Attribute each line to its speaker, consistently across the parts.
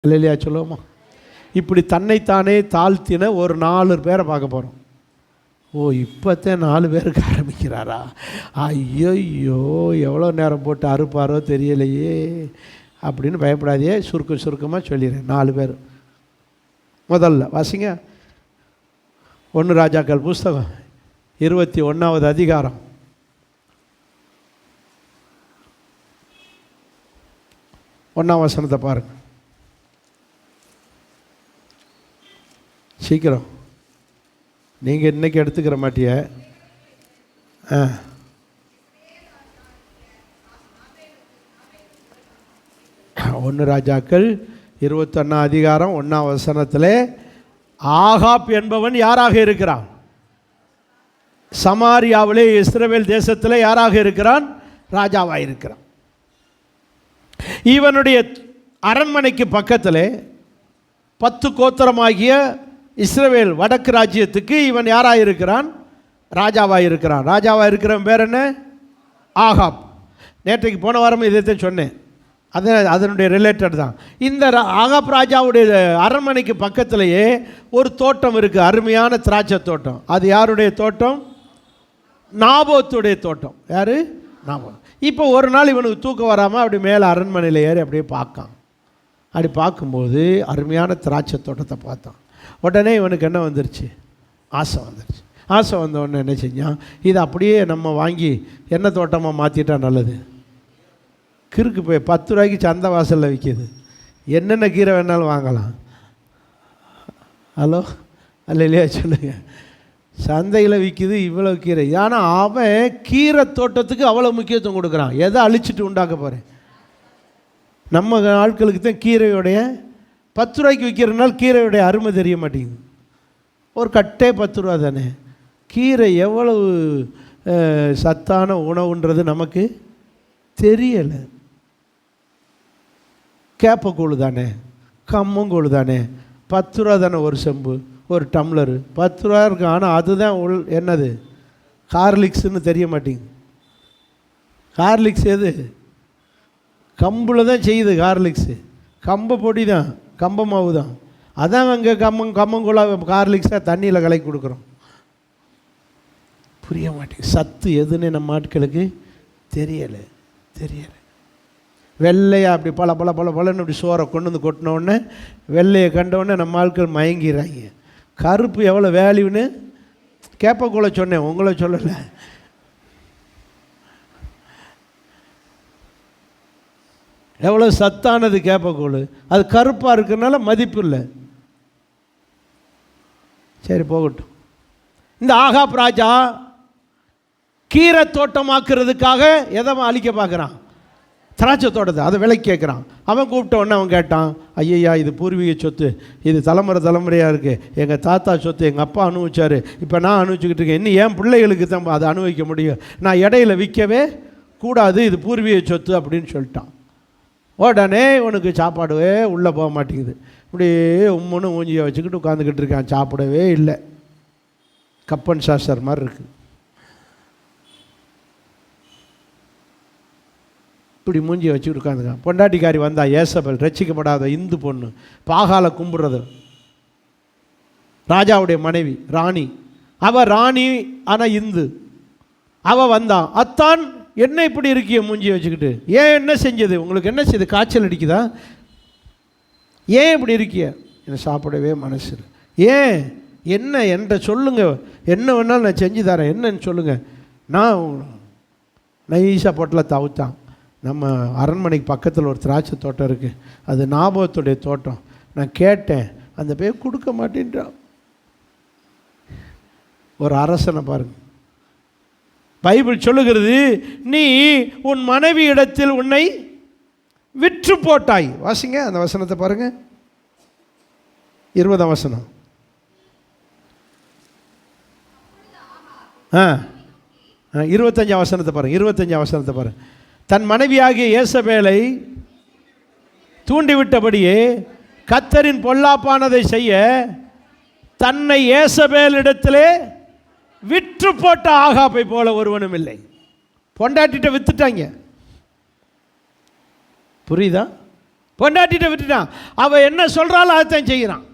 Speaker 1: இல்லையா சொல்லுவோமா? இப்படி தன்னைத்தானே தாழ்த்தின ஒரு 4 பேரை பார்க்க போகிறோம். ஓ, இப்போத்தான் 4 பேருக்கு ஆரம்பிக்கிறாரா? ஐயோ, எவ்வளோ நேரம் போட்டு அறுப்பாரோ தெரியலையே அப்படின்னு பயப்படாதே. சுருக்கமாக சொல்லிடுறேன். 4 பேர். முதல்ல வாசிங்க 1 ராஜாக்கள் புஸ்தகம் 21வது அதிகாரம் 1ஆம் வசனத்தை பாருங்கள். சீக்கிரம், நீங்கள் இன்றைக்கி எடுத்துக்கிற மாட்டிய. 1 ராஜாக்கள் 21ஆம் அதிகாரம் 1ஆம் வசனத்தில் ஆகாப் என்பவன் யாராக இருக்கிறான்? சமாரியாவிலே இஸ்ரவேல் தேசத்தில் யாராக இருக்கிறான்? ராஜாவாக இருக்கிறான். இவனுடைய அரண்மனைக்கு பக்கத்தில் 10 கோத்திரமாகிய இஸ்ரவேல் வடக்கு ராஜ்யத்துக்கு இவன் யாராக இருக்கிறான்? ராஜாவாக இருக்கிறான். ராஜாவாக இருக்கிறவன் பேர் என்ன? ஆகாப். நேற்றைக்கு போன வாரம் இதைத்தான் சொன்னேன். அதனுடைய ரிலேட்டட் தான். இந்த ஆகாப் ராஜாவுடைய அரண்மனைக்கு பக்கத்திலேயே ஒரு தோட்டம் இருக்குது, அருமையான திராட்சை தோட்டம். அது யாருடைய தோட்டம்? நாபோத்துடைய தோட்டம். யார்? நாபோத். இப்போ ஒரு நாள் இவனுக்கு தூக்கம் வராமல் அப்படி மேலே அரண்மனையில் ஏறி அப்படியே பார்க்கான். அப்படி பார்க்கும்போது அருமையான திராட்சை தோட்டத்தை பார்த்தான். உடனே இவனுக்கு என்ன வந்துருச்சு? ஆசை வந்துருச்சு. ஆசை வந்த உடனே என்ன செஞ்சான்? இதை அப்படியே நம்ம வாங்கி என்ன தோட்டமாக மாற்றிட்டா நல்லது. கிறுக்கு போய் 10 ரூபாய்க்கு சந்தை வாசலில் விற்கிது. என்னென்ன கீரை வேணாலும் வாங்கலாம். ஹலோ, அல்ல இல்லையா சொல்லுங்க. சந்தையில் விற்கிது இவ்வளோ கீரை. ஆனால் அவன் கீரை தோட்டத்துக்கு அவ்வளோ முக்கியத்துவம் கொடுக்குறான். எதை அழிச்சிட்டு உண்டாக்க போகிறேன்? நம்ம ஆட்களுக்கு தான் கீரையோடைய 10 ரூபாய்க்கு விற்கிறனால கீரையோடைய அருமை தெரிய மாட்டேங்குது. ஒரு கட்டே 10 ரூபா தானே. கீரை எவ்வளவு சத்தான உணவுன்றது நமக்கு தெரியலை. கேப்பக்கூழு தானே, கம்மங்கூழு தானே, 10 ரூபா தானே ஒரு செம்பு, ஒரு டம்ளரு 10 ரூபா இருக்கு. ஆனால் அதுதான் என்னது? ஹார்லிக்ஸ்ன்னு தெரிய மாட்டேங்குது. ஹார்லிக்ஸ் எது? கம்பில் தான் செய்யுது ஹார்லிக்ஸு. கம்பை பொடி தான், கம்ப மாவு தான். அதான் அங்கே கம்மங்குழா ஹார்லிக்ஸாக தண்ணியில் கலக்கி கொடுக்குறோம். புரிய மாட்டேங்குது. சத்து எதுன்னு நம்ம ஆட்களுக்கு தெரியலை. வெள்ளையாக அப்படி பலன்னு அப்படி சோறை கொண்டு வந்து கொட்டினோடனே வெள்ளையை கண்டவுடனே நம்ம ஆட்கள் மயங்கிறாங்க. கருப்பு எவ்வளோ வேல்யூன்னு கேப்பக்கூழ சொன்னேன், உங்களை சொல்லலை. எவ்வளோ சத்தானது கேப்பக்கூழ். அது கருப்பாக இருக்கிறதுனால மதிப்பு இல்லை. சரி, போகட்டும். இந்த ஆகாப் ராஜா கீரை தோட்டமாக்குறதுக்காக எதை அழிக்க பார்க்குறான்? திராட்சை தோட்டத்தை. அதை விலைக்கு கேட்குறான். அவன் கூப்பிட்ட உடனே அவன் கேட்டான், ஐயா, இது பூர்வீக சொத்து, இது தலைமுறையாக இருக்குது, எங்கள் தாத்தா சொத்து, எங்கள் அப்பா அனுபவிச்சார், இப்போ நான் அனுபவிச்சுக்கிட்டு இருக்கேன், இன்னும் என் பிள்ளைகளுக்கு தான் அதை அனுபவிக்க முடியும், நான் இடையில விற்கவே கூடாது, இது பூர்வீக சொத்து அப்படின்னு சொல்லிட்டான். உடனே உனக்கு சாப்பாடவே உள்ளே போக மாட்டேங்குது. இப்படியே உம்முன்னு ஊஞ்சியை வச்சுக்கிட்டு உட்காந்துக்கிட்டு இருக்கான். சாப்பிடவே இல்லை. கப்பன் சாஸ்டர் மாதிரி இருக்குது. இப்படி மூஞ்சியை வச்சுக்கிட்டு உட்காந்துக்கான். பொண்டாட்டிக்காரி வந்தா, ஏசபெல், ரட்சிக்கப்படாத இந்து பொண்ணு, பாகால கும்பிட்றது, ராஜாவுடைய மனைவி ராணி. அவள் ராணி ஆனால் இந்து. அவள் வந்தான். அத்தான், என்ன இப்படி இருக்கிய மூஞ்சியை வச்சுக்கிட்டு? ஏன், என்ன செஞ்சது உங்களுக்கு? என்ன செய்யுது? காய்ச்சல் அடிக்குதா? ஏன் இப்படி இருக்கிய? என்னை சாப்பிடவே மனசு. ஏன், என்ன என்கிட்ட சொல்லுங்கள், என்ன வேணாலும் நான் செஞ்சு தரேன், என்னன்னு சொல்லுங்கள். நான் நைஸாக பொட்டில் தவித்தான். நம்ம அரண்மனைக்கு பக்கத்தில் ஒரு திராட்சை தோட்டம் இருக்குது, அது நாபோத்துடைய தோட்டம். நான் கேட்டேன், அந்த பேர் கொடுக்க மாட்டேன்றான். ஒரு அரசனை பாருங்க. பைபிள் சொல்லுகிறது, நீ உன் மனைவி இடத்தில் உன்னை விற்று போட்டாய். வாசிங்க அந்த வசனத்தை பாருங்க. 20ஆம் வசனம். 25ஆம் வசனத்தை பாருங்க. 25ஆம் வசனத்தை பாருங்க. தன் மனைவியாகிய ஏசபேலை தூண்டிவிட்டபடியே கர்த்தரின் பொல்லாப்பானதை செய்ய தன்னை ஏசபேலிடத்திலே விற்று போட்ட ஆகாப்பை போல ஒருவனும் இல்லை. பொண்டாட்டிட்ட வித்துட்டாங்க. புரியுதா? பொண்டாட்டிட்ட விட்டுட்டான். அவள் என்ன சொல்கிறாலும் அதைத்தான் செய்கிறான்.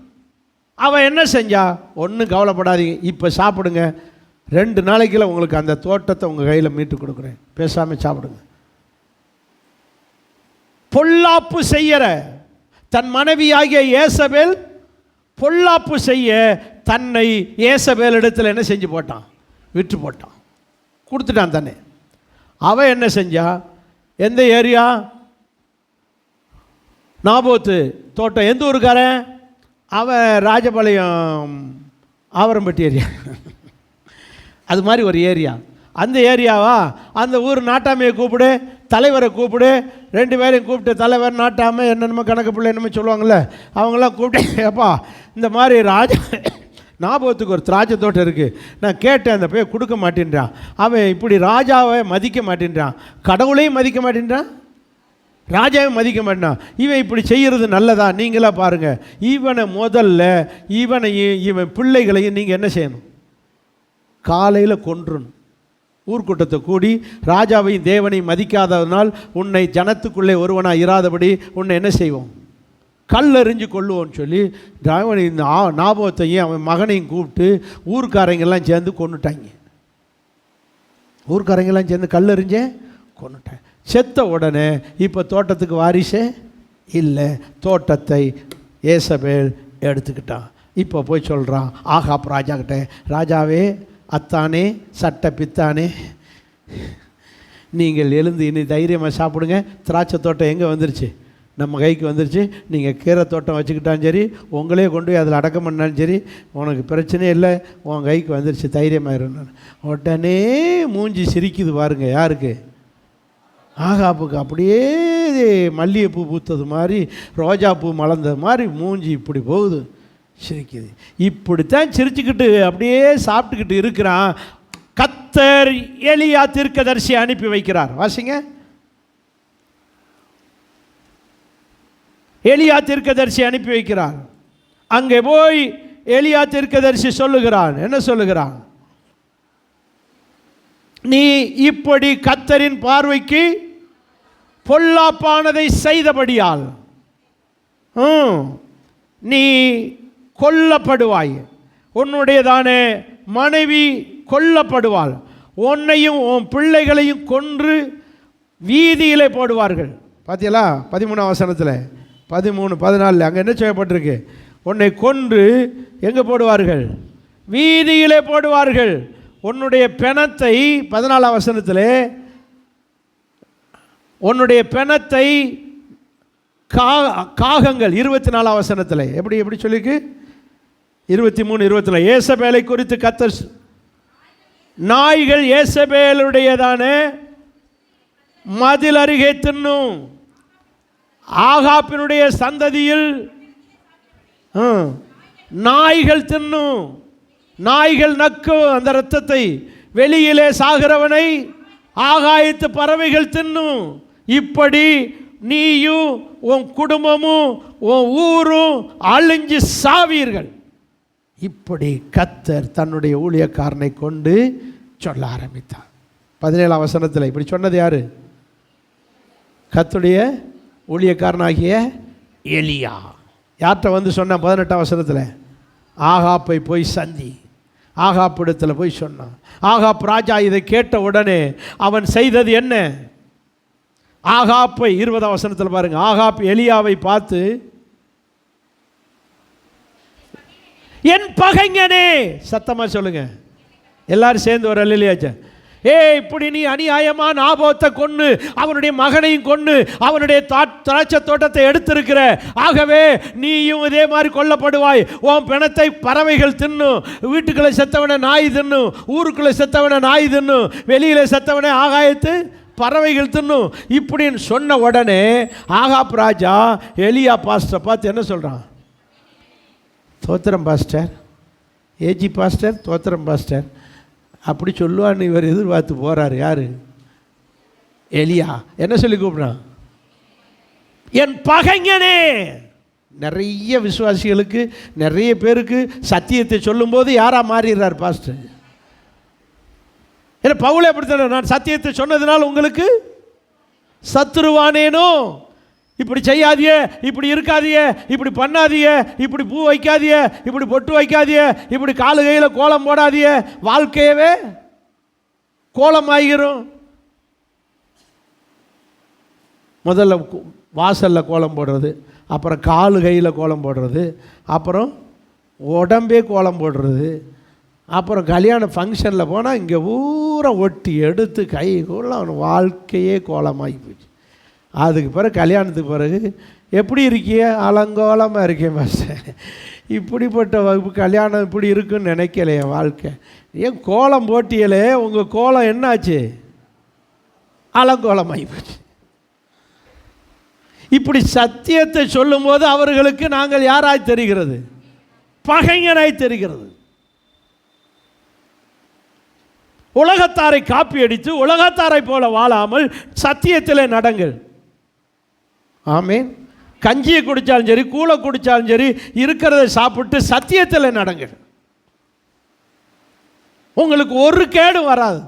Speaker 1: அவன் என்ன செஞ்சா, ஒன்றும் கவலைப்படாதீங்க, இப்போ சாப்பிடுங்க, 2 நாளைக்குள்ள உங்களுக்கு அந்த தோட்டத்தை உங்கள் கையில் மீட்டு கொடுக்குறேன், பேசாமல் சாப்பிடுங்க. பொல்லாப்பு செய்கிற தன் மனைவியாகிய ஏசபேல் பொல்லாப்பு செய்ய தன்னை ஏசபேல் இடத்துல என்ன செஞ்சு போட்டான், விற்று போட்டான், கொடுத்துட்டான் தானே. அவன் என்ன செஞ்சா, எந்த ஏரியா, நாபோத்து தோட்டம். எந்த ஊருக்காரன் அவன்? ராஜபாளையம் ஆவரம்பட்டி ஏரியா, அது மாதிரி ஒரு ஏரியா. அந்த ஏரியாவா, அந்த ஊர் நாட்டாமையை கூப்பிடு, தலைவரை கூப்பிடு, 2 பேரையும் கூப்பிட்டு, தலைவர் நாட்டாமை என்னென்னமோ கணக்கு பிள்ளை என்னமோ சொல்லுவாங்கள்ல, அவங்களாம் கூப்பிட்டு, அப்பா இந்த மாதிரி நாபோத்துக்கு ஒரு திராட்சை தோட்டம் இருக்குது, நான் கேட்டேன், அந்த போய் கொடுக்க மாட்டேன்றான். அவன் இப்படி ராஜாவை மதிக்க மாட்டேன்றான், கடவுளையும் மதிக்க மாட்டேன்றான், ராஜாவை மதிக்க மாட்டான். இவன் இப்படி செய்கிறது நல்லதா? நீங்களா பாருங்கள். இவனை முதல்ல இவன் பிள்ளைகளையும் நீங்கள் என்ன செய்யணும், காலையில் கொன்றணும். ஊர்க்கூட்டத்தை கூடி ராஜாவையும் தேவனையும் மதிக்காததனால் உன்னை ஜனத்துக்குள்ளே ஒருவனாக இராதபடி உன்னை என்ன செய்வோம், கல்லெறிஞ்சு கொள்ளுவோன்னு சொல்லி இந்த நாபோத்தையும் அவன் மகனையும் கூப்பிட்டு ஊர்க்காரங்கெல்லாம் சேர்ந்து கொண்டுட்டாங்க. ஊர்க்காரங்கெல்லாம் சேர்ந்து கல்லெறிஞ்சே கொண்டுட்டாங்க. செத்த உடனே இப்போ தோட்டத்துக்கு வாரிசே இல்லை, தோட்டத்தை ஏசபேல் எடுத்துக்கிட்டான். இப்போ போய் சொல்கிறான் ஆகாப் ராஜா கிட்ட, ராஜாவே, அத்தானே, சட்ட பித்தானே, நீங்கள் எழுந்து இனி தைரியமாக சாப்பிடுங்க, திராட்சை தோட்டம் எங்கே வந்துருச்சு, நம்ம கைக்கு வந்துருச்சு, நீங்கள் கீரை தோட்டம் வச்சுக்கிட்டாலும் சரி, உங்களே கொண்டு போய் அதில் அடக்கம் பண்ணாலும் சரி, உனக்கு பிரச்சனையே இல்லை, உன் கைக்கு வந்துருச்சு, தைரியமாக இருந்தான். உடனே மூஞ்சி சிரிக்குது பாருங்க. யாருக்கு? ஆகாப்புக்கு. அப்படியே மல்லிகைப்பூ பூத்தது மாதிரி, ரோஜா பூ மலர்ந்தது மாதிரி மூஞ்சி இப்படி போகுது, சிரிக்குது. இப்படித்தான் சிரிச்சுக்கிட்டு அப்படியே சாப்பிட்டுக்கிட்டு இருக்கிறான். கர்த்தர் எலியா தீர்க்கதரிசி அனுப்பி வைக்கிறார். வாசிங்க. எலியா தீர்க்கதரிசி அனுப்பி வைக்கிறார். அங்கே போய் எலியா தீர்க்கதரிசி சொல்லுகிறான். என்ன சொல்லுகிறான்? நீ இப்படி கர்த்தரின் பார்வைக்கு பொல்லாப்பானதை செய்தபடியால் நீ கொல்லப்படுவாய், உன்னுடையதானே மனைவி கொல்லப்படுவாள், உன்னையும் உன் பிள்ளைகளையும் கொன்று வீதியிலே போடுவார்கள். பார்த்தீங்களா? 13ஆம் வசனத்தில் 13, 14 அங்கே என்ன செய்யப்பட்டிருக்கு? உன்னை கொன்று எங்கே போடுவார்கள்? வீதியிலே போடுவார்கள். உன்னுடைய பிணத்தை 14ஆம் வசனத்தில் உன்னுடைய பிணத்தை காகங்கள் 24ஆம் வசனத்தில் எப்படி சொல்லிருக்கு? 23, 24 ஏசபேலை குறித்து கர்த்தர், நாய்கள் ஏசபேலுடையதான மதில் அருகே தின்னும், ஆகாப்பினுடைய சந்ததியில் நாய்கள் தின்னும், நாய்கள் நக்கும் அந்த இரத்தத்தை, வெளியிலே சாகிறவனை ஆகாயத்து பறவைகள் தின்னும். இப்படி நீயும் உன் குடும்பமும் உன் ஊரும் அழிஞ்சு சாவீர்கள். இப்படி கர்த்தர் தன்னுடைய ஊழியக்காரனை கொண்டு சொல்ல ஆரம்பித்தார். 17ஆம் வசனத்தில் இப்படி சொன்னது யாரு? கர்த்தருடைய ஊழியக்காரனாகிய எலியா. யார்கிட்ட வந்து சொன்ன? 18ஆம் வசனத்தில் ஆகாப்பை போய் சந்தி, ஆகாப்பிடத்தில் போய் சொன்னான். ஆகாப் ராஜா இதை கேட்ட உடனே அவன் செய்தது என்ன? ஆகாப்பை 20ஆம் வசனத்தில் பாருங்க. ஆகாப் எலியாவை பார்த்து, என் பகைஞனே, சத்தமா சொல்லுங்க, எல்லாரும் சேர்ந்து ஒரு அல்லேலூயா. இப்படி நீ அநியாயமா நாபோத்தை கொன்னு அவனுடைய மகனையும் கொன்னு அவனுடைய திராட்சை தோட்டத்தை எடுத்திருக்கிற, ஆகவே நீயும் இதே மாதிரி கொல்லப்படுவாய், உன் பிணத்தை பறவைகள் தின்னும், வீட்டுக்குள்ளே செத்தவனை நாய் தின்னும், ஊருக்குள்ளே செத்தவனை நாய் தின்னும், வெளியில செத்தவனை ஆகாயத்து பறவைகள் தின்னும். இப்படின்னு சொன்ன உடனே ஆகாப் ராஜா எலியா பாஸ்டரை பார்த்து என்ன சொல்கிறான்? தோத்திரம் பாஸ்டர், ஏஜி பாஸ்டர், தோத்திரம் பாஸ்டர் அப்படி சொல்லுவான்னு இவர் எதிர்பார்த்து போகிறார். யார்? எலியா. என்ன சொல்லி கூப்பிட்றான்? என் பகைஞனே. நிறைய விசுவாசிகளுக்கு, நிறைய பேருக்கு சத்தியத்தை சொல்லும்போது யாரா மாறிடுறார் பாஸ்டர்? ஏன்னா பவுலே அப்படித்தானே, நான் சத்தியத்தை சொன்னதுனால உங்களுக்கு சத்துருவானேனோ, இப்படி செய்யாதிய, இப்படி இருக்காதிய, இப்படி பண்ணாதிய, இப்படி பூ வைக்காதிய, இப்படி பொட்டு வைக்காதிய, இப்படி காலு கையில் கோலம் போடாதிய, வாழ்க்கையவே கோலம் ஆகிரும். முதல்ல வாசலில் கோலம் போடுறது, அப்புறம் காலு கையில் கோலம் போடுறது, அப்புறம் உடம்பே கோலம் போடுறது, அப்புறம் கல்யாண ஃபங்க்ஷனில் போனால் இங்கே ஊரை ஒட்டி எடுத்து கை கோலம், வாழ்க்கையே கோலமாகி போச்சு. அதுக்கு பிறகு கல்யாணத்துக்கு பிறகு எப்படி இருக்கிய? அலங்கோலமாக இருக்கேன் மாஸ்டர். இப்படிப்பட்ட வகுப்பு கல்யாணம் இப்படி இருக்குன்னு நினைக்கலையே வாழ்க்கை. ஏன் கோலம் போட்டியலே, உங்கள் கோலம் என்னாச்சு? அலங்கோலமாகி போச்சு. இப்படி சத்தியத்தை சொல்லும்போது அவர்களுக்கு நாங்கள் யாராய் தெரிகிறது? பகைஞனாய் தெரிகிறது. உலகத்தாரை காப்பி அடித்து உலகத்தாரை போல வாழாமல் சத்தியத்திலே நடங்கள். ஆமேன். கஞ்சியை குடித்தாலும் சரி, கூழை குடித்தாலும் சரி, இருக்கிறத சாப்பிட்டு சத்தியத்தில் நடங்கள். உங்களுக்கு ஒரு கேடு வராது.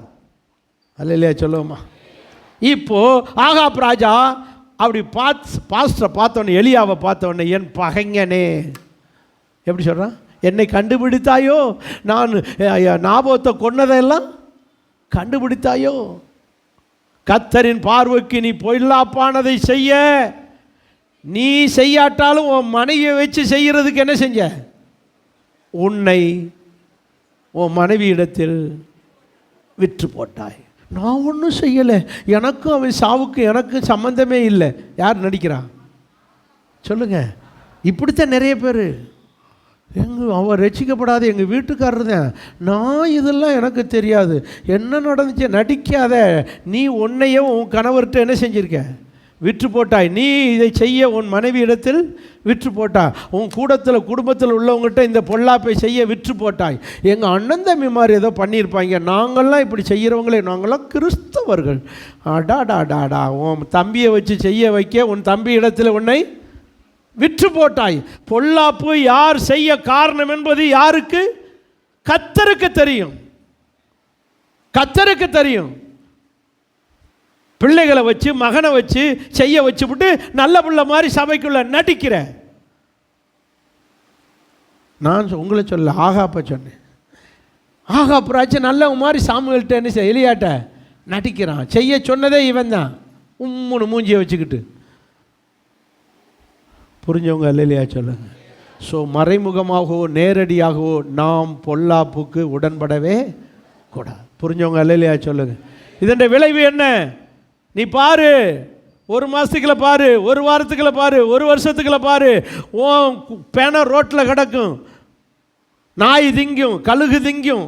Speaker 1: அல்லையா சொல்லுவோமா? இப்போ ஆகாப் ராஜா அப்படி பாஸ்டரை பார்த்தோன்னே, எலியாவை பார்த்தோன்னே, என் பகைஞனே எப்படி சொல்கிறான்? என்னை கண்டுபிடித்தாயோ? நான் நாபோத்தை கொன்னதெல்லாம் கண்டுபிடித்தாயோ? கர்த்தரின் பார்வைக்கு நீ பொல்லாப்பானதை செய்ய, நீ செய்யாட்டாலும் உன் மனைவியை வச்சு செய்கிறதுக்கு என்ன செஞ்ச? உன்னை உன் மனைவி இடத்தில் விற்று போட்டாய். நான் ஒன்றும் செய்யலை, எனக்கும் அவன் சாவுக்கு எனக்கும் சம்பந்தமே இல்லை. யார் நடிக்கிறான் சொல்லுங்க? இப்படித்தான் நிறைய பேர். அவர் ரசிக்கப்படாத எங்கள் வீட்டுக்காரர் தான், நான் இதெல்லாம் எனக்கு தெரியாது, என்ன நடந்துச்சு, நடிக்காத. நீ உன்னையும் உன் கணவர்கிட்ட என்ன செஞ்சிருக்க? விற்று போட்டாய். நீ இதை செய்ய உன் மனைவி இடத்தில் விற்று போட்டாய். உன் குடும்பத்தில் உள்ளவங்ககிட்ட இந்த பொல்லாப்பை செய்ய விற்று போட்டாய். எங்கள் அண்ணன் தம்பி மாதிரி ஏதோ பண்ணியிருப்பாங்க, நாங்கள்லாம் இப்படி செய்கிறவங்களே, நாங்கள்லாம் கிறிஸ்தவர்கள். டாடா உன் தம்பியை வச்சு செய்ய வைக்க உன் தம்பி இடத்துல உன்னை விற்று போட்டாய். பொல்லாப்பு யார் செய்ய காரணம் என்பது யாருக்கு? கர்த்தருக்கு தெரியும். கர்த்தருக்கு தெரியும். பிள்ளைகளை வச்சு மகனை வச்சு செய்ய வச்சுவிட்டு நல்ல பிள்ளை மாதிரி சபைக்குள்ள நடிக்கிற. நான் உங்களை சொல்ல, ஆகாப்ப சொன்னேன். ஆகாப்புராச்சும் நல்ல மாதிரி சாமுவேல்கிட்ட என்ன செய்ய, எலியாட்ட நடிக்கிறான். செய்ய சொன்னதே இவன் தான், உம்முன்னு மூஞ்சியை வச்சுக்கிட்டு. புரிஞ்சவங்க அல்லையா சொல்லுங்க? ஸோ மறைமுகமாகவோ நேரடியாகவோ நாம் பொல்லாப்புக்கு உடன்படவே கூடாது. புரிஞ்சவங்க அல்லையா சொல்லுங்க? இதன் விளைவு என்ன? நீ பாரு, ஒரு மாதத்துக்குள்ள பாரு, ஒரு வாரத்துக்குள்ள பாரு, ஒரு வருஷத்துக்குள்ள பாரு, ஓ பேன ரோட்டில் கிடக்கும், நாய் திங்கும், கழுகு திங்கும்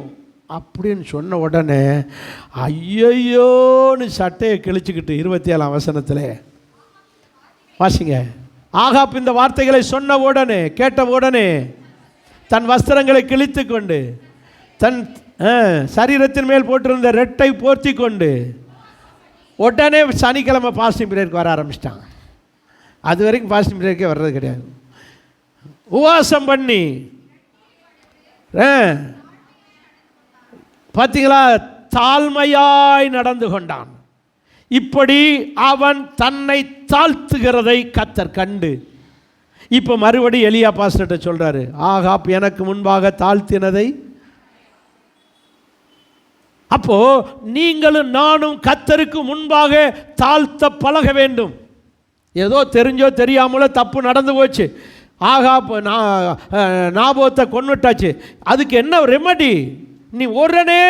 Speaker 1: அப்படின்னு சொன்ன உடனே ஐயோன்னு சட்டையை கிழிச்சுக்கிட்டு 27ஆம் வசனத்தில் வாசிங்க. ஆகாப் இந்த வார்த்தைகளை சொன்ன உடனே, கேட்ட உடனே தன் வஸ்திரங்களை கிழித்து கொண்டு, தன் சரீரத்தின் மேல் போட்டிருந்த ரெட்டை போர்த்தி கொண்டு உடனே சனிக்கிழமை பாஸ்டிங் பீரியடுக்கு வர ஆரம்பிச்சிட்டான். அது வரைக்கும் பாஸ்டிங் பீரியடுக்கே வர்றது கிடையாது. உபவாசம் பண்ணி பார்த்தீங்களா, தாழ்மையாய் நடந்து கொண்டான். இப்படி அவன் தன்னை தாழ்த்துகிறதை கர்த்தர் கண்டு இப்போ மறுபடி எலியா பாஸ்டர்ட்ட சொல்றாரு, ஆகாப் எனக்கு முன்பாக தாழ்த்தினதை. அப்போ நீங்களும் நானும் கர்த்தருக்கு முன்பாக தாழ்த்த பழக வேண்டும். ஏதோ தெரிஞ்சோ தெரியாமலோ தப்பு நடந்து போச்சு, ஆகாப் நாபோத்தை கொன்னுட்டாச்சு, அதுக்கு என்ன ரெமடி? நீ உடனே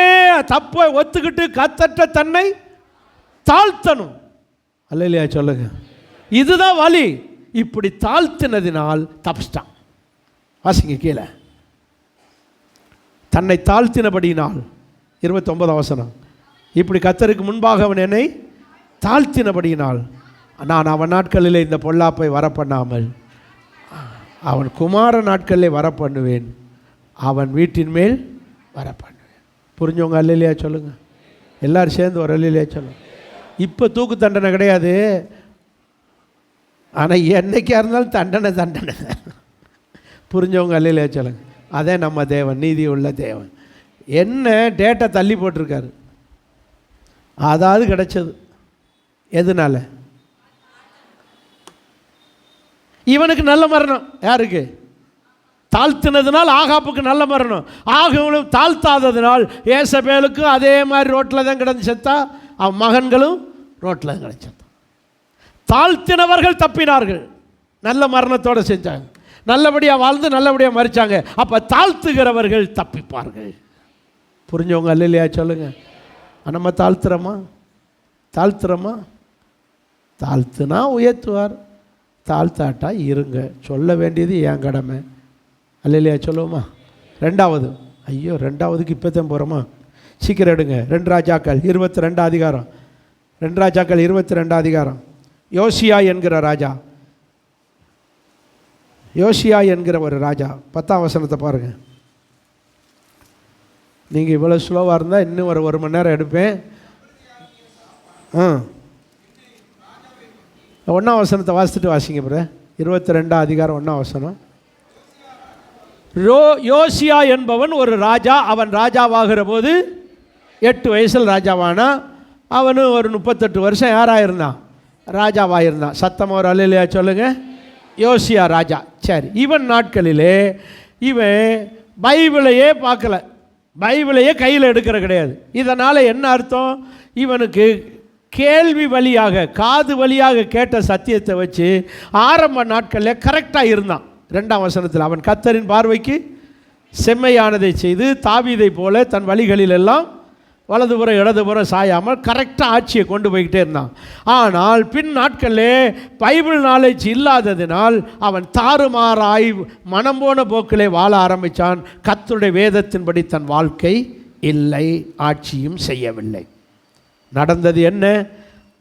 Speaker 1: தப்பை ஒத்துக்கிட்டு கர்த்தர்ட்ட தன்னை தாழ்த்தணும். அல்லையா சொல்லுங்க? இதுதான் வழி. இப்படி தாழ்த்தினதினால் தப்பிச்சிட்டான். வாசிங்க கீழே. தன்னை தாழ்த்தினபடியினால் 29ஆம் வசனம். இப்படி கர்த்தருக்கு முன்பாக அவன் என்னை தாழ்த்தினபடியினால் நான் அவன் நாட்களிலே இந்த பொல்லாப்பை வரப்பண்ணாமல் அவன் குமார நாட்களிலே வரப்பண்ணுவேன், அவன் வீட்டின் மேல் வரப்பண்ணுவேன். புரிஞ்சவங்க அல்லையா சொல்லுங்க? எல்லாரும் சேர்ந்து ஒரு அல்லையா சொல்லுங்க? இப்போ தூக்கு தண்டனை கிடையாது, ஆனால் என்னைக்கா இருந்தாலும் தண்டனை. புரிஞ்சவங்க அல்லையா சொல்லுங்க? அதே நம்ம தேவன், நீதி உள்ள தேவன். என்ன டேட்டா தள்ளி போட்டிருக்காரு, அதாவது கிடைச்சது. எதனால? இவனுக்கு நல்ல மரணம். யாருக்கு? தாழ்த்தினதுனால் ஆகாப்புக்கு நல்ல மரணம். ஆகவும் தாழ்த்தாததுனால் ஏசபேலுக்கும் அதே மாதிரி ரோட்டில் தான் கிடந்து செத்தா, அவன் மகன்களும் ரோட்டில் தான் கிடந்து செத்தான். தாழ்த்தினவர்கள் தப்பினார்கள், நல்ல மரணத்தோடு செஞ்சாங்க, நல்லபடியாக வாழ்ந்து நல்லபடியாக மறிச்சாங்க. அப்போ தாழ்த்துகிறவர்கள் தப்பிப்பார்கள். புரிஞ்சவங்க அல்லையா சொல்லுங்கள். நம்ம தாழ்த்துறோமா? தாழ்த்துனா உயர்த்துவார், தாழ்த்தாட்டா இருங்க. சொல்ல வேண்டியது என் கடமை. அல்லையா சொல்லுவோமா? ரெண்டாவது, ஐயோ ரெண்டாவதுக்கு இப்போ தான் போகிறோமா? சீக்கிரம் எடுங்க. 2 ராஜாக்கள் 22 அதிகாரம். 2 ராஜாக்கள் 22 அதிகாரம். யோசியா என்கிற ராஜா, யோசியா என்கிற ஒரு ராஜா. 10ஆம் வசனத்தை பாருங்கள். நீங்கள் இவ்வளோ ஸ்லோவாக இருந்தால் இன்னும் ஒரு மணி நேரம் எடுப்பேன். 1ஆம் வசனத்தை வாசித்துட்டு வாசிங்க பிற. 22 அதிகாரம் 1ஆம் வசனம். யோசியா என்பவன் ஒரு ராஜா. அவன் ராஜாவாகிற போது 8 வயசில் ராஜாவானா. அவனு ஒரு 38 வருஷம் யாராக இருந்தான்? ராஜாவாக இருந்தான். சத்தமாக ஒரு அல்லையா சொல்லுங்கள். யோசியா ராஜா. சரி, இவன் நாட்களிலே இவன் பைபிளையே பார்க்கல, பைபிளையே கையில் எடுக்கிற கிடையாது. இதனால் என்ன அர்த்தம்? இவனுக்கு கேள்வி வழியாக, காது வழியாக கேட்ட சத்தியத்தை வச்சு ஆரம்ப நாட்களில் கரெக்டாக இருந்தான். 2ஆம் வசனத்தில் அவன் கர்த்தரின் பார்வைக்கு செம்மையானதை செய்து தாவீதை போல தன் வழிகளில் எல்லாம் வலதுபுறம் இடதுபுறம் சாயாமல் கரெக்டாக ஆட்சியை கொண்டு போய்கிட்டே இருந்தான். ஆனால் பின் நாட்களில் பைபிள் நாலேஜ் இல்லாததினால் அவன் தாறுமாறாய் மனம் போன போக்கிலே வாழ ஆரம்பித்தான். கர்த்தருடைய வேதத்தின்படி தன் வாழ்க்கை இல்லை, ஆட்சியும் செய்யவில்லை. நடந்தது என்ன?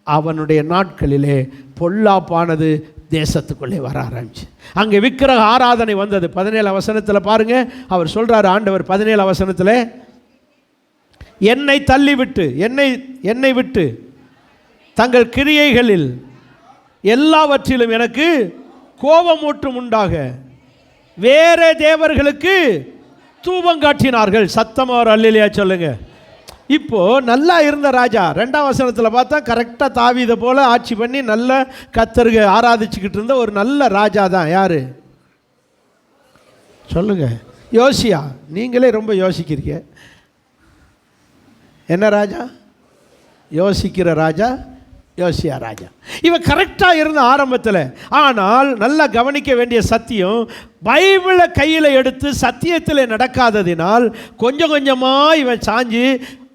Speaker 1: அவனுடைய நாட்களிலே பொல்லாப்பானது தேசத்துக்குள்ளே வர ஆரம்பிச்சு. அங்கே விக்கிரக ஆராதனை வந்தது. 17 வசனத்தில் பாருங்க, அவர் சொல்றாரு, ஆண்டவர் 17 வசனத்தில், என்னை தள்ளிவிட்டு என்னை விட்டு தங்கள் கிரியைகளில் எல்லாவற்றிலும் எனக்கு கோபமூட்டும் உண்டாக வேற தேவர்களுக்கு தூபம் காட்டினார்கள். சத்தமாக அல்லேலூயா சொல்லுங்க. இப்போ நல்லா இருந்த ராஜா 2ஆம் வசனத்தில் பார்த்தா கரெக்டாக தாவீதை போல ஆட்சி பண்ணி நல்ல கர்த்தருக்கு ஆராதிச்சுக்கிட்டு இருந்த ஒரு நல்ல ராஜா தான். யாரு சொல்லுங்க? யோசியா. நீங்களே ரொம்ப யோசிக்கிறீங்க. என்ன ராஜா? யோசிக்கிற ராஜா யோசியா ராஜா. இவன் கரெக்டாக இருந்த ஆரம்பத்தில். ஆனால் நல்லா கவனிக்க வேண்டிய சத்தியம், பைபிளை கையில் எடுத்து சத்தியத்தில் நடக்காததினால் கொஞ்சம் கொஞ்சமாக இவன் சாஞ்சி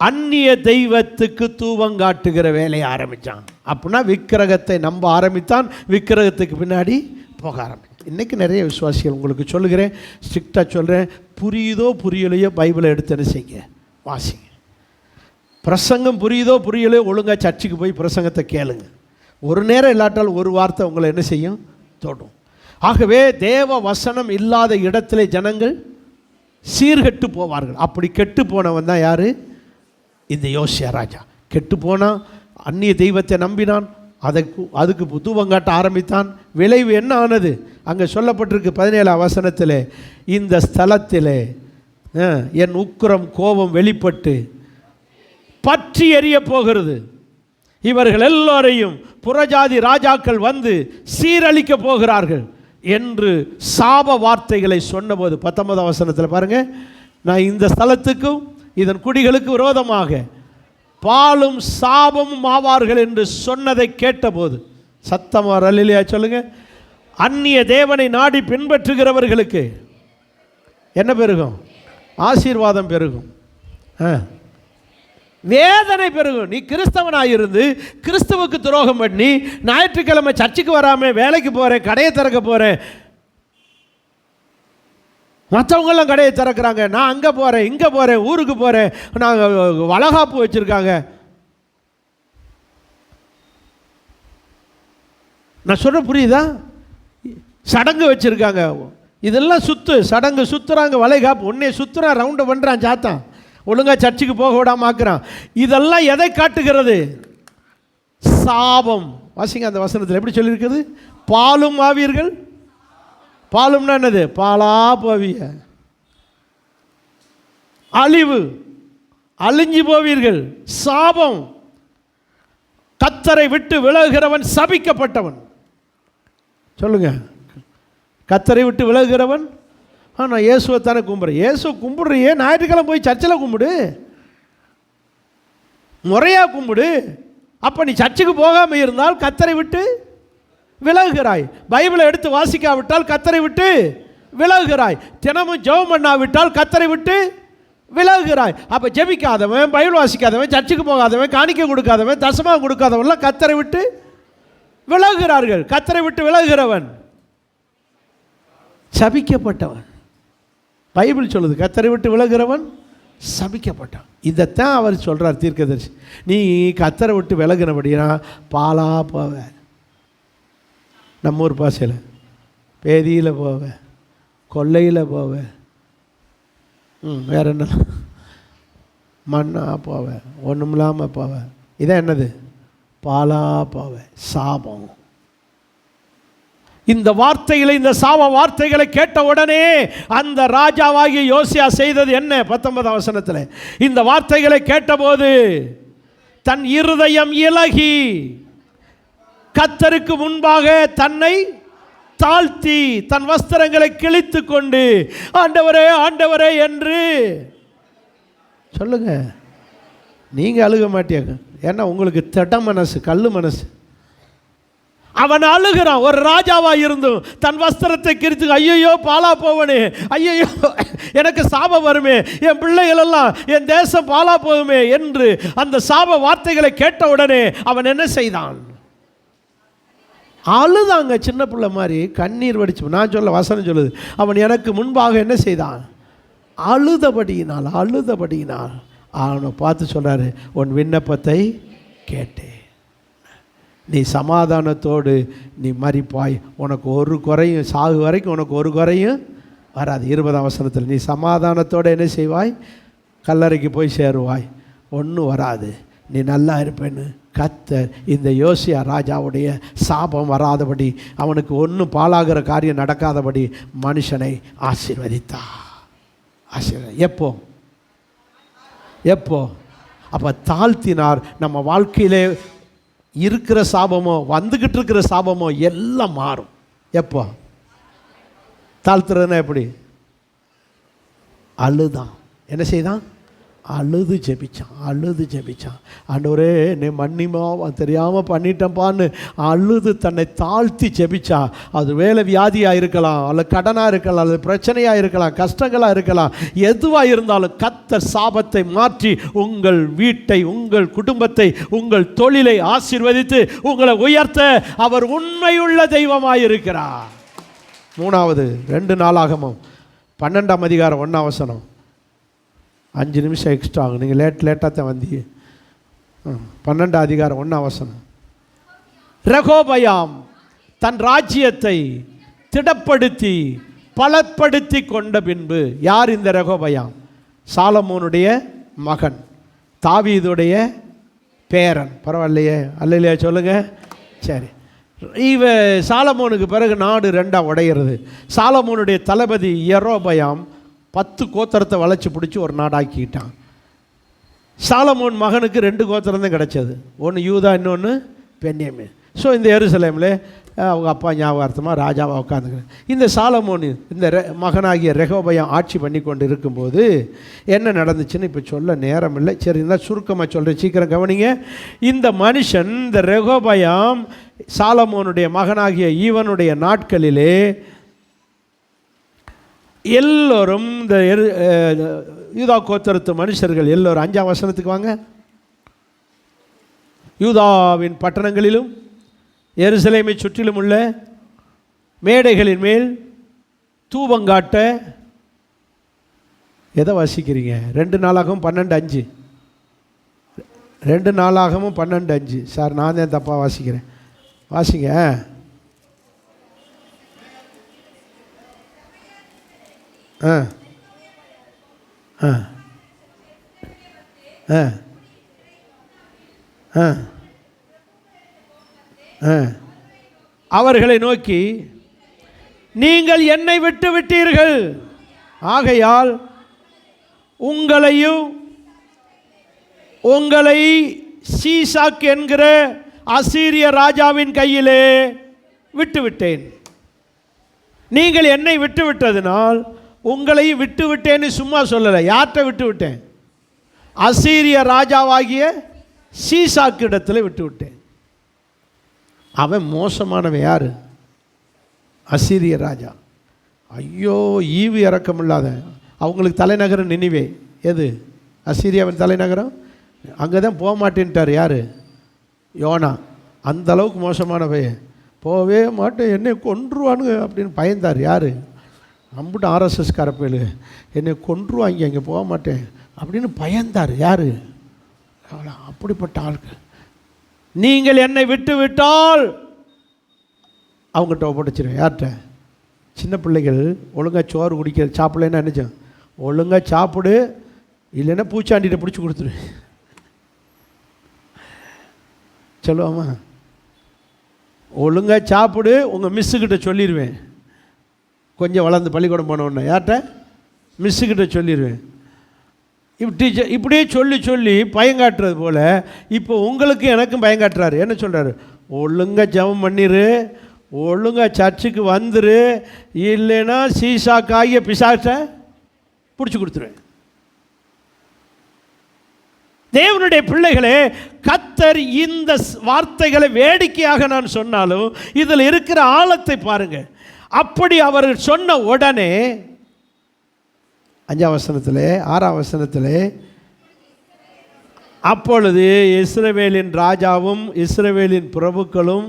Speaker 1: அந்நிய தெய்வத்துக்கு தூவங்காட்டுகிற வேலையை ஆரம்பித்தான். அப்படின்னா விக்கிரகத்தை நம்ப ஆரம்பித்தான், விக்கிரகத்துக்கு பின்னாடி போக ஆரம்பித்தான். இன்றைக்கி நிறைய விசுவாசிகள் உங்களுக்கு சொல்லுகிறேன், ஸ்ட்ரிக்டாக சொல்கிறேன், புரியுதோ புரியலையோ பைபிளை எடுத்து என்ன செய்யுங்க, வாசிங்க. பிரசங்கம் புரியுதோ புரியலையோ ஒழுங்காக சர்ச்சுக்கு போய் பிரசங்கத்தை கேளுங்க. ஒரு நேரம் இல்லாட்டால் ஒரு வார்த்தை உங்களை என்ன செய்யும், தொடும். ஆகவே தேவ வசனம் இல்லாத இடத்துல ஜனங்கள் சீர்கெட்டு போவார்கள். அப்படி கெட்டு போனவன் தான் யார்? இந்த யோசியா ராஜா. கெட்டு போனான், அந்நிய தெய்வத்தை நம்பினான், அதுக்கு தூவங்காட்ட ஆரம்பித்தான். விளைவு என்ன ஆனது? அங்கே சொல்லப்பட்டிருக்கு 17ஆம் வசனத்தில், இந்த ஸ்தலத்தில் என் உக்கிரம் கோபம் வெளிப்பட்டு பற்றி எரிய போகிறது, இவர்கள் எல்லோரையும் புறஜாதி ராஜாக்கள் வந்து சீரழிக்க போகிறார்கள் என்று சாப வார்த்தைகளை சொன்னபோது 19ஆம் வசனத்தில் பாருங்கள், நான் இந்த ஸ்தலத்துக்கும் இதன் குடிகளுக்கு விரோதமாக பாலும் சாபமும் ஆவார்கள் என்று சொன்னதை கேட்டபோது, சத்தமாக அல்லேலூயா சொல்லுங்க, அந்நிய தேவனை நாடி பின்பற்றுகிறவர்களுக்கு என்ன பெருகும்? ஆசீர்வாதம் பெருகும், வேதனை பெருகும். நீ கிறிஸ்தவனாயிருந்து கிறிஸ்துவுக்கு துரோகம் பண்ணி ஞாயிற்றுக்கிழமை சர்ச்சுக்கு வராமல் வேலைக்கு போகிறேன், கடையை திறக்க போகிறேன், மற்றவங்கெல்லாம் கடையை திறக்கிறாங்க, நான் அங்கே போகிறேன் இங்கே போகிறேன் ஊருக்கு போகிறேன், நாங்கள் வளகாப்பு வச்சுருக்காங்க, நான் சொல்ல புரியுதா? சடங்கு வச்சுருக்காங்க, இதெல்லாம் சடங்கு சுற்றுறாங்க, வளைகாப்பு ஒன்னே சுற்றுறான், ரவுண்டை பண்ணுறான், சாத்தான் ஒழுங்காக சர்ச்சுக்கு போக விடாம ஆக்குறான். இதெல்லாம் எதை காட்டுகிறது? சாபம். வாசிங்க அந்த வசனத்தில் எப்படி சொல்லியிருக்குது? பாலும் ஆவீர்கள். பாலும்னா என்னது? பாலா போவிய, அழிவு, அழிஞ்சு போவீர்கள். சாபம். கர்த்தரை விட்டு விலகுகிறவன் சபிக்கப்பட்டவன். சொல்லுங்க, கர்த்தரை விட்டு விலகுகிறவன். நான் இயேசுவை தானே கும்பிட்றேன். இயேசுவை கும்பிட்றியே, ஞாயிற்றுக்கிழமை போய் சர்ச்சில் கும்பிடு, முறையாக கும்பிடு. அப்போ நீ சர்ச்சுக்கு போகாமல் இருந்தால் கர்த்தரை விட்டு விலகுகிறாய். பைபிளை எடுத்து வாசிக்காவிட்டால் கர்த்தரை விட்டு விலகுகிறாய். தினமும் ஜெபம் பண்ணாவிட்டால் கர்த்தரை விட்டு விலகுகிறாய். அப்போ ஜெபிக்காதவன், பைபிள் வாசிக்காதவன், சர்ச்சுக்கு போகாதவன், காணிக்கை கொடுக்காதவன், தசமாக கொடுக்காதவன்லாம் கர்த்தரை விட்டு விலகுகிறார்கள். கர்த்தரை விட்டு விலகுகிறவன் சபிக்கப்பட்டவன். பைபிள் சொல்லுது கர்த்தரை விட்டு விலகுகிறவன் சபிக்கப்பட்டான். இதைத்தான் அவர் சொல்கிறார் தீர்க்கதரிசி. நீ கர்த்தரை விட்டு விலகினபடினா பாலா போவ, நம்ம ஊர் பாசையில் பேதியில் போவ, கொள்ளையில் போவ, வேற என்ன மண்ணா போவ, ஒன்றும் இல்லாமல் போவ. இதான் என்னது? பாலா போவ, சாபம். இந்த வார்த்தைகளை, இந்த சாப வார்த்தைகளை கேட்ட உடனே அந்த ராஜாவாகிய யோசியா செய்தது என்ன? 19ஆம் வசனத்தில் இந்த வார்த்தைகளை கேட்டபோது தன் இருதயம் இலகி கர்த்தருக்கு முன்பாக தன்னை தாழ்த்தி தன் வஸ்திரங்களை கிழித்து கொண்டு ஆண்டவரே ஆண்டவரே என்று சொல்லுங்க. நீங்க அழுக மாட்டீங்க, ஏன்னா உங்களுக்கு திட மனசு, கல்லு மனசு. அவன் அழுகிறான். ஒரு ராஜாவா இருந்தும் தன் வஸ்திரத்தை கிழித்து, ஐயோ பாலா போவனே, ஐயோ எனக்கு சாபம் வருமே, என் பிள்ளைகள் எல்லாம், என் தேசம் பாலா போகுமே என்று அந்த சாப வார்த்தைகளை கேட்ட உடனே அவன் என்ன செய்தான்? அழுதாங்க. சின்ன பிள்ளை மாதிரி கண்ணீர் வடிச்சு. நான் சொல்ல வசனம் சொல்லுது, அவன் எனக்கு முன்பாக என்ன செய்தான்? அழுதபடியினால் அவனை பார்த்து சொல்றாரு, உன் விண்ணப்பத்தை கேட்டேன், நீ சமாதானத்தோடு நீ மரிப்பாய், உனக்கு ஒரு குறையும், சாகு வரைக்கும் உனக்கு ஒரு குறையும் வராது. 20ஆம் வசனத்தில் நீ சமாதானத்தோடு என்ன செய்வாய்? கல்லறைக்கு போய் சேருவாய், ஒன்றும் வராது, நீ நல்லா இருப்பேன்னு கர்த்தர் இந்த யோசியா ராஜாவுடைய சாபம் வராதபடி, அவனுக்கு ஒன்றும் பாழாகிற காரியம் நடக்காதபடி மனுஷனை ஆசீர்வதித்தார். எப்போ? அப்போ தாழ்த்தினார். நம்ம வாழ்க்கையிலே இருக்கிற சாபமோ, வந்துக்கிட்டு இருக்கிற சாபமோ எல்லாம் மாறும். எப்போ தாழ்த்துறதுன்னா எப்படி? அழுதான். என்ன செய்தான்? அழுது ஜெபிச்சான். ஆண்டவரே நீ மன்னிமா, தெரியாமல் பண்ணிட்டப்பான்னு அழுது தன்னை தாழ்த்தி ஜெபிச்சா. அது வேலை வியாதியாக இருக்கலாம், அல்லது கடனாக இருக்கலாம், அல்லது பிரச்சனையாக இருக்கலாம், கஷ்டங்களாக இருக்கலாம். எதுவாக இருந்தாலும் கர்த்தர் சாபத்தை மாற்றி உங்கள் வீட்டை, உங்கள் குடும்பத்தை, உங்கள் தொழிலை ஆசீர்வதித்து உங்களை உயர்த்த அவர் உண்மையுள்ள தெய்வமாக இருக்கிறார். 3வது 2 நாளாகமம் 12ஆம் அதிகாரம் 1ஆம் வசனம். 5 நிமிஷம் எக்ஸ்ட்ரா ஆகும், நீங்கள் லேட்டாக தான் வந்தீங்க. 12ஆம் அதிகாரம் 1ஆம் வசனம். ரெகோபயாம் தன் ராஜ்யத்தை திடப்படுத்தி பலப்படுத்தி கொண்ட பின்பு. யார் இந்த ரெகோபயாம்? சாலமோனுடைய மகன், தாவீதுடைய பேரன். பரவாயில்லையே, அல்லையா சொல்லுங்க. சரி, சாலமோனுக்கு பிறகு நாடு 2ஆ உடைகிறது. சாலமோனுடைய தளபதி யெரொபயாம் 10 கோத்திரத்தை வளைச்சி பிடிச்சி ஒரு நாடாக்கிட்டான். சாலமோன் மகனுக்கு 2 கோத்திரம் தான் கிடச்சது, ஒன்று யூதா, இன்னொன்று பென்யமீன். ஸோ இந்த எருசலேமில் அவங்க அப்பா ஞாபகார்த்தமாக ராஜாவாக உட்காந்துக்கிறேன். இந்த சாலமோன் இந்த மகனாகிய ரெகோபயாம் ஆட்சி பண்ணி கொண்டு இருக்கும்போது என்ன நடந்துச்சுன்னு இப்போ சொல்ல நேரம் இல்லை. சரி, இருந்தால் சுருக்கமாக சொல்கிறேன், சீக்கிரம் கவனிங்க. இந்த மனுஷன், இந்த ரெகோபயாம் சாலமோனுடைய மகனாகிய ஈவனுடைய நாட்களிலே எல்லோரும் இந்த யூதா கோத்திரத்து மனுஷர்கள் எல்லோரும் 5ஆம் வசனத்துக்கு வாங்க. யூதாவின் பட்டணங்களிலும் எருசலேமை சுற்றிலும் உள்ள மேடைகளின் மேல் தூபங்காட்ட. எதை வாசிக்கிறீங்க? 2 நாளாகவும் 12:5. 2 நாளாகவும் 12:5. சார், நான் தான் தப்பாக வாசிக்கிறேன், வாசிங்க. அவர்களை நோக்கி, நீங்கள் என்னை விட்டு விட்டீர்கள், ஆகையால் உங்களை சீசாக் என்கிற அசீரிய ராஜாவின் கையிலே விட்டுவிட்டேன். நீங்கள் என்னை விட்டு விட்டதினால் உங்களையும் விட்டு விட்டேன்னு சும்மா சொல்லலை. யார்கிட்ட விட்டு விட்டேன்? அசீரிய ராஜாவாகிய சீசாக்கு இடத்துல விட்டு விட்டேன். அவன் மோசமானவன். யார்? அசீரிய ராஜா. ஐயோ, ஈவு இறக்கம் இல்லாத. அவங்களுக்கு தலைநகரம் நினிவே. எது? அசீரியாவின் தலைநகரம். அங்கே தான் போக மாட்டேன்ட்டார். யார்? யோனா. அந்த அளவுக்கு மோசமானவை. போவே மாட்டேன், என்னை கொன்றுவானுங்க அப்படின்னு பயந்தார். யார்? அம்புட்டு ஆர்எஸ்எஸ் காரப்பேலு. என்னை கொன்றுவாங்க, அங்கே போக மாட்டேன் அப்படின்னு பயந்தார். யார்? அப்படிப்பட்ட ஆட்கள். நீங்கள் என்னை விட்டு விட்டால் அவங்ககிட்ட ஒப்படைச்சிருவேன். யார்கிட்ட? சின்ன பிள்ளைகள் ஒழுங்காக சோறு குடிக்க சாப்பிடலன்னா நினச்சோம், ஒழுங்காக சாப்பிடு, இல்லைன்னா பூச்சாண்டிகிட்ட பிடிச்சி கொடுத்துரு சொல்லுவாமா? ஒழுங்காக சாப்பிடு, உங்கள் மிஸ்ஸுக்கிட்ட சொல்லிடுவேன். கொஞ்சம் வளர்ந்து பள்ளிக்கூடம் போனோடனே யார்கிட்ட? மிஸ்ஸுக்கிட்ட சொல்லிடுவேன். இப்படியே சொல்லி சொல்லி பயங்காட்டுறது போல் இப்போ உங்களுக்கு எனக்கும் பயங்காட்டுறாரு. என்ன சொல்கிறாரு? ஒழுங்காக ஜெபம் பண்ணிரு, ஒழுங்காக சர்ச்சுக்கு வந்துரு, இல்லைன்னா சீசாக்காகிய பிசாசை பிடிச்சி கொடுத்துருவேன். தேவனுடைய பிள்ளைகளே, கர்த்தர் இந்த வார்த்தைகளை வேடிக்கையாக நான் சொன்னாலும் இதில் இருக்கிற ஆழத்தை பாருங்க. அப்படி அவர் சொன்ன உடனே 5ஆம் வசனத்தில் 6ஆம் வசனத்தில், அப்பொழுது இஸ்ரவேலின் ராஜாவும் இஸ்ரவேலின் பிரபுக்களும்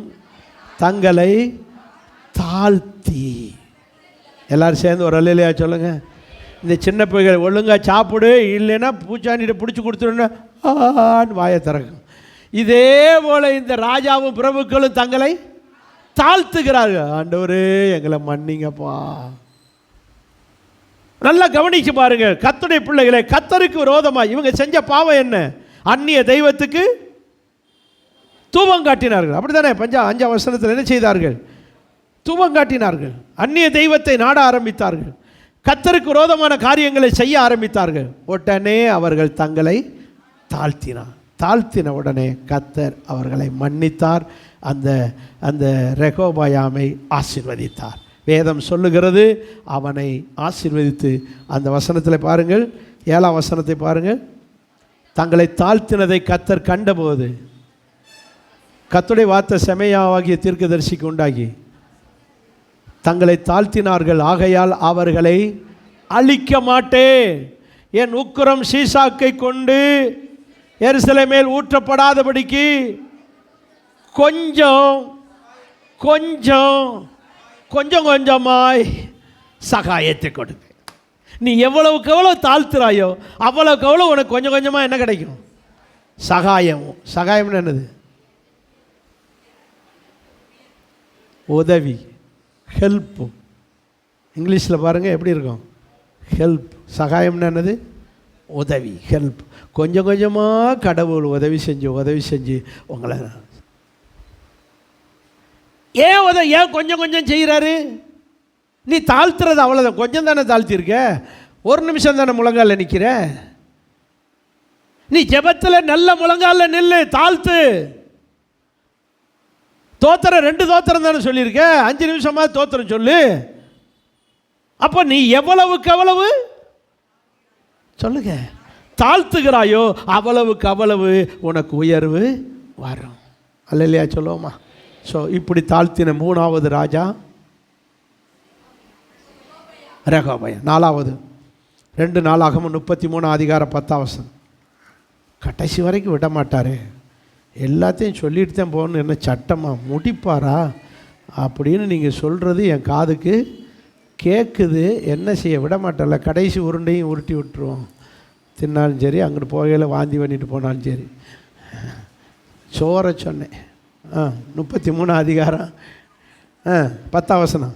Speaker 1: தங்களை தாழ்த்தி. எல்லாரும் சேர்ந்து ஒரு அல்லேலூயா சொல்லுங்க. இந்த சின்ன பிள்ளைகள் ஒழுங்காக சாப்பிடு, இல்லைன்னா பூச்சாண்டிகிட்ட பிடிச்சி கொடுத்துருன்னு வாயை திறக்கும். இதே போல் இந்த ராஜாவும் பிரபுக்களும் தங்களை தாழ்த்துகிறார்கள். ஆண்டவரே எங்களை மன்னிங்கப்பா. நல்லா கவனிச்சு பாருங்க கர்த்தருடைய பிள்ளைகளை. கர்த்தருக்கு விரோதமாக இவங்க செஞ்ச பாவம் என்ன? அந்நிய தெய்வத்துக்கு தூபம் காட்டினார்கள். அப்படித்தானே? 5ஆம் வசனத்தில் என்ன செய்தார்கள்? தூபம் காட்டினார்கள். அந்நிய தெய்வத்தை நாட ஆரம்பித்தார்கள். கர்த்தருக்கு விரோதமான காரியங்களை செய்ய ஆரம்பித்தார்கள். உடனே அவர்கள் தங்களை தாழ்த்தின உடனே கர்த்தர் அவர்களை மன்னித்தார். அந்த ரெகோபயாமை ஆசீர்வதித்தார். வேதம் சொல்லுகிறது, அவனை ஆசீர்வதித்து. அந்த வசனத்தில் பாருங்கள், 7ஆம் வசனத்தை பாருங்கள். தங்களை தாழ்த்தினதை கர்த்தர் கண்டபோது, கர்த்தருடைய வார்த்தை செமையாவாகிய தீர்க்கதரிசிக்கு உண்டாகி, தங்களை தாழ்த்தினார்கள், ஆகையால் அவர்களை அழிக்க மாட்டேன். என் உக்கிரம் சீசாக்கை கொண்டு எருசலேமின் மேல் ஊற்றப்படாதபடிக்கு கொஞ்சமாய் சகாயத்தை கொடுப்பேன். நீ எவ்வளவுக்கு எவ்வளவு தாழ்த்துறாயோ அவ்வளவுக்கு எவ்வளவு உனக்கு கொஞ்சம் கொஞ்சமாக என்ன கிடைக்கும்? சகாயம்னு என்னது? உதவி, ஹெல்ப். இங்கிலீஷில் பாருங்கள் எப்படி இருக்கும்? ஹெல்ப். சகாயம்னு என்னது? உதவி, ஹெல்ப். கொஞ்சம் கொஞ்சமாக கடவுள் உதவி செஞ்சு உங்களை ஏன் கொஞ்சம் கொஞ்சம் செய்கிறாரு? நீ தாழ்த்துறது அவ்வளோதான். கொஞ்சம் தானே தாழ்த்திருக்க, ஒரு நிமிஷம் தானே முழங்காலில் நிற்கிற. நீ ஜெபத்தில் நல்ல முழங்காலில் நில்லு, தாழ்த்து. தோத்திரம் 2 தோத்திரம் தானே சொல்லியிருக்க, 5 நிமிஷமாக தோத்திரம் சொல்லு. அப்போ நீ எவ்வளவுக்கு எவ்வளவு சொல்லுங்க தாழ்த்துகிறாயோ அவ்வளவுக்கு அவ்வளவு உனக்கு உயர்வு வரும். அல்லேலூயா சொல்லுவோமா? ஸோ இப்படி தாழ்த்தின 3வது ராஜா ரெகோபயாம். 4வது 2 நாளாகமம் 33 அதிகாரம் 10ஆம் வசனம். கடைசி வரைக்கும் விட மாட்டார். எல்லாத்தையும் சொல்லிட்டு தான் போகணும். என்ன சட்டமாக முடிப்பாரா அப்படின்னு நீங்கள் சொல்கிறது என் காதுக்கு கேட்குது. என்ன செய்ய விட மாட்டல. கடைசி உருண்டையும் உருட்டி விட்டுருவோம். தின்னாலும் சரி, அங்கிட்டு போகையில் வாந்தி பண்ணிட்டு போனாலும் சரி. சோற சொன்னேன். 33 அதிகாரம் 10ஆம் வசனம்.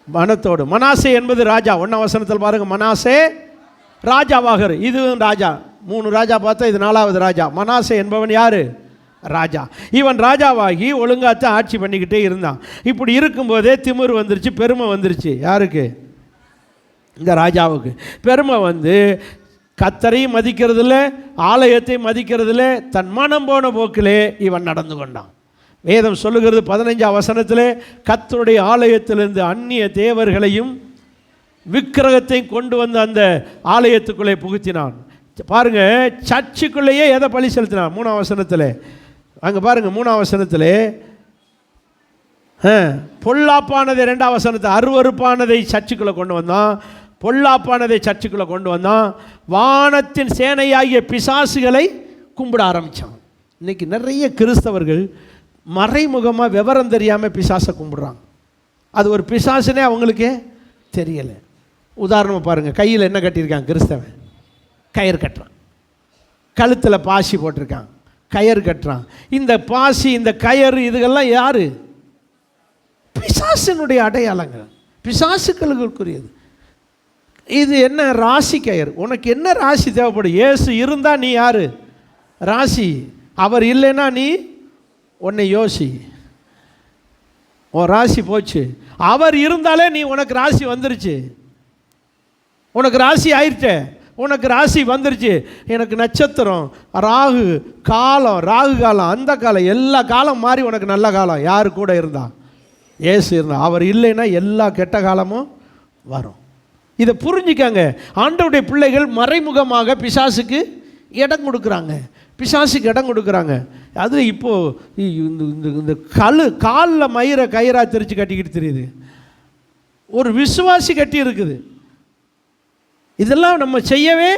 Speaker 1: மனத்தோடு. மனாசே என்பது ராஜா. 1ஆம் வசனத்தில் பாருங்கள், மனாசே ராஜாவாக. இதுவும் ராஜா. 3 ராஜா பார்த்தா இது 4வது ராஜா. மனாசே என்பவன் யார்? ராஜா. இவன் ராஜாவாகி ஒழுங்காத்தான் ஆட்சி பண்ணிக்கிட்டே இருந்தான். இப்படி இருக்கும்போதே திமிரு வந்துருச்சு, பெருமை வந்துருச்சு. யாருக்கு? இந்த ராஜாவுக்கு பெருமை வந்து கர்த்தரையும் மதிக்கிறதில்ல, ஆலயத்தை மதிக்கிறதில்ல, தன் மனம் போன போக்கிலே இவன் நடந்து கொண்டான். வேதம் சொல்லுகிறது 15ஆம் வசனத்திலே, கர்த்தருடைய ஆலயத்திலிருந்து அந்நிய தேவர்களையும் விக்கிரகத்தையும் கொண்டு வந்து அந்த ஆலயத்துக்குள்ளே புகுத்தினான். பாருங்க, சர்ச்சுக்குள்ளேயே எதை பலி செலுத்தினான்? 3ஆம் வசனத்தில் அங்கே பாருங்க, 3ஆம் வசனத்தில் பொல்லாப்பானதை, 2ஆம் வசனத்தை அருவருப்பானதை சர்ச்சுக்குள்ளே கொண்டு வந்தான், பொல்லாப்பானதை சர்ச்சுக்குள்ளே கொண்டு வந்தான், வானத்தின் சேனையாகிய பிசாசுகளை கும்பிட ஆரம்பித்தான். இன்றைக்கி நிறைய கிறிஸ்தவர்கள் மறைமுகமாக விவரம் தெரியாமல் பிசாசை கும்பிடுறாங்க. அது ஒரு பிசாசுனே அவங்களுக்கே தெரியலை. உதாரணமாக பாருங்கள், கையில் என்ன கட்டியிருக்காங்க கிறிஸ்தவன்? கயிறு கட்டுறான். கழுத்தில் பாசி போட்டிருக்கான், கயிறு கட்டுறான். இந்த பாசி, இந்த கயிறு, இதுகெல்லாம் யார்? பிசாசினுடைய அடையாளங்கள், பிசாசுக்களுக்குரியது. இது என்ன? ராசி கயிறு. உனக்கு என்ன ராசி தேவைப்படும்? இயேசு இருந்தால் நீ யார்? ராசி. அவர் இல்லைன்னா நீ உன்னை யோசி, உன் ராசி போச்சு. அவர் இருந்தாலே நீ, உனக்கு ராசி வந்துருச்சு, உனக்கு ராசி ஆயிடுச்சே, உனக்கு ராசி வந்துருச்சு. எனக்கு நட்சத்திரம், ராகு காலம், ராகு காலம், அந்த காலம், எல்லா காலம் மாறி உனக்கு நல்ல காலம். யார் கூட இருந்தா? இயேசு இருந்தா. அவர் இல்லைன்னா எல்லா கெட்ட காலமும் வரும். இதை புரிஞ்சுக்காங்க. ஆண்டவருடைய பிள்ளைகள் மறைமுகமாக பிசாசுக்கு இடம் கொடுக்குறாங்க, பிசாசுக்கு இடம் கொடுக்குறாங்க. அது இப்போது இந்த காலில் மயிரை கயிறாக தெரிச்சு கட்டிக்கிட்டு தெரியுது, ஒரு விசுவாசி கட்டி இருக்குது. இதெல்லாம் நம்ம செய்யவே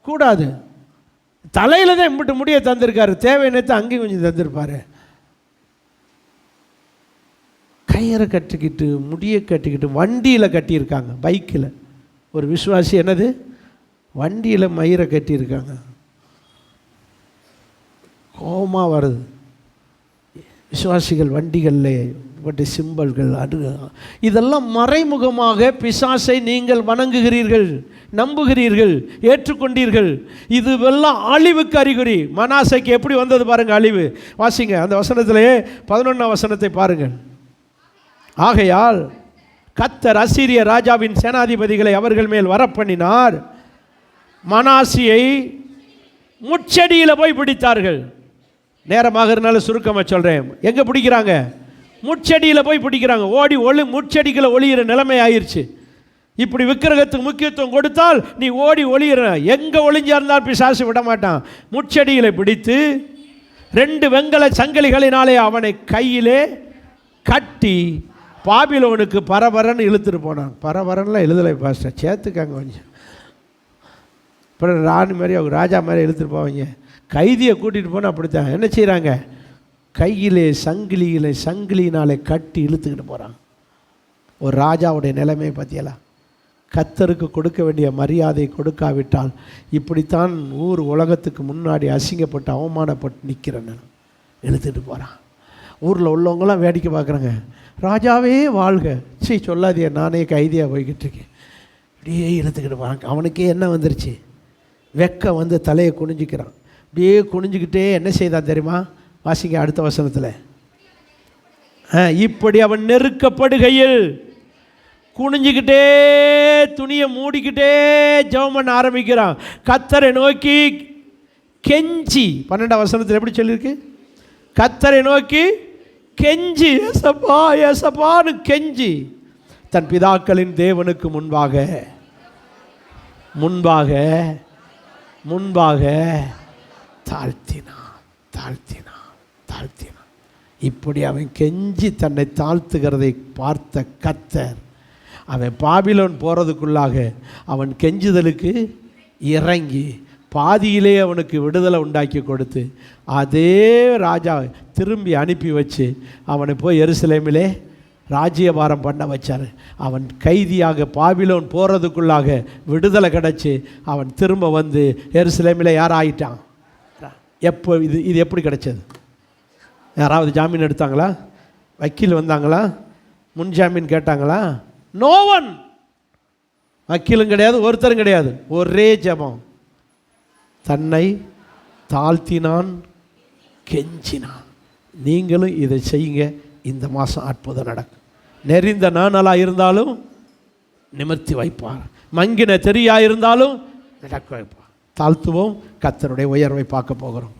Speaker 1: கூடாது. தலையில் தான் இம்பிட்டு முடிய தந்திருக்காரு, தேவையினத்தை அங்கேயும் கொஞ்சம் தந்திருப்பார். கயிறை கட்டிக்கிட்டு, முடியை கட்டிக்கிட்டு, வண்டியில் கட்டியிருக்காங்க, பைக்கில். ஒரு விசுவாசி என்னது? வண்டியில் மயிரை கட்டியிருக்காங்க. கோபமாக வருது. விசுவாசிகள் வண்டிகளில் பட்ட சிம்பல்கள், அது இதெல்லாம் மறைமுகமாக பிசாசை நீங்கள் வணங்குகிறீர்கள், நம்புகிறீர்கள், ஏற்றுக்கொண்டீர்கள். இதுவெல்லாம் அழிவுக்கு அறிகுறி. மனாசைக்கு எப்படி வந்தது பாருங்கள் அழிவு. வாசிங்க அந்த வசனத்திலேயே 11ஆம் வசனத்தை பாருங்கள். ஆகையால் கர்த்தர் அசீரிய ராஜாவின் சேனாதிபதிகளை அவர்கள் மேல் வரப்பண்ணினார், மனாசியை முட்செடியில் போய் பிடித்தார்கள். நேரமாக இருந்தாலும் சுருக்கமாக சொல்கிறேன். எங்கே பிடிக்கிறாங்க? முட்செடியில் போய் பிடிக்கிறாங்க. ஓடி முட்செடிகளை ஒளியிற நிலைமை ஆயிடுச்சு. இப்படி விக்கிரகத்துக்கு முக்கியத்துவம் கொடுத்தால் நீ ஓடி ஒளியிற, எங்கே ஒளிஞ்சா இருந்தால் பிசாசு விட மாட்டான். முட்செடிகளை பிடித்து 2 வெண்கல சங்கிலிகளினாலே அவனை கையிலே கட்டி பாபிலோனுக்கு பரபரன்னு இழுத்துட்டு போனான். பரபரன்லாம் எழுதலை பாஸ்டர், சேர்த்துக்காங்க கொஞ்சம். அப்புறம் ராணி மாதிரி, அவங்க ராஜா மாதிரி இழுத்துட்டு போவாங்க. கைதியை கூட்டிகிட்டு போனால் அப்படித்தான். என்ன செய்கிறாங்க? கையிலே சங்கிலியினாலே கட்டி இழுத்துக்கிட்டு போகிறாங்க. ஒரு ராஜாவுடைய நிலைமை பற்றியெல்லாம். கர்த்தருக்கு கொடுக்க வேண்டிய மரியாதை கொடுக்காவிட்டால் இப்படித்தான் ஊர் உலகத்துக்கு முன்னாடி அசிங்கப்பட்டு அவமானப்பட்டு நிற்கிறேன்னு இழுத்துட்டு போகிறான். ஊரில் உள்ளவங்களாம் வேடிக்கை பார்க்குறாங்க. ராஜாவே வாழ்க, சொல்லாதிய, நானே கைதியாக போய்கிட்டு இருக்கேன். அப்படியே இழுத்துக்கிட்டு போகிறாங்க. அவனுக்கே என்ன வந்துருச்சு? வெக்க வந்து தலையை குனிஞ்சிக்கிறான். அப்படியே குனிஞ்சிக்கிட்டே என்ன செய்தான் தெரியுமா? வாசிங்க அடுத்த வசனத்தில். இப்படி அவன் நெருக்கப்படுகையில் குனிஞ்சிக்கிட்டே துணியை மூடிக்கிட்டே ஜெபம் பண்ண ஆரம்பிக்கிறான். கர்த்தரை நோக்கி கெஞ்சி, 12ஆம் வசனத்தில் எப்படி சொல்லியிருக்கு? கர்த்தரை நோக்கி கெஞ்சி, ஏசப்பா ஏசப்பான்னு கெஞ்சி தன் பிதாக்களின் தேவனுக்கு முன்பாக தாழ்த்தினான். இப்படி அவன் கெஞ்சி தன்னை தாழ்த்துகிறதை பார்த்த கர்த்தர் அவன் பாபிலோன் போகிறதுக்குள்ளாக அவன் கெஞ்சுதலுக்கு இறங்கி பாதியிலே அவனுக்கு விடுதலை உண்டாக்கி கொடுத்து அதே ராஜா திரும்பி அனுப்பி வச்சு அவனை போய் எருசலேமிலே ராஜ்யபாரம் பண்ண வச்சார். அவன் கைதியாக பாபிலோன் போகிறதுக்குள்ளாக விடுதலை கிடச்சி அவன் திரும்ப வந்து எருசலேமிலே யார் ஆயிட்டான்? எப்போ இது எப்படி கிடைச்சது? யாராவது ஜாமீன் எடுத்தாங்களா? வக்கீல் வந்தாங்களா? முன் ஜாமீன் கேட்டாங்களா? நோவன். வக்கீலும் கிடையாது, ஒருத்தரும் கிடையாது. ஒரே ஜெபம். தன்னை தாழ்த்தினான், கெஞ்சினான். நீங்களும் இதை செய்யுங்க. இந்த மாதம் அற்புதம் நடக்கும். நெறிந்த நாணலாக இருந்தாலும் நிமிர்த்தி வைப்பார், மங்கின தெரியா இருந்தாலும் நடக்க வைப்பார். தாழ்த்துவோம். கர்த்தருடைய உயர்வை பார்க்க போகிறோம்.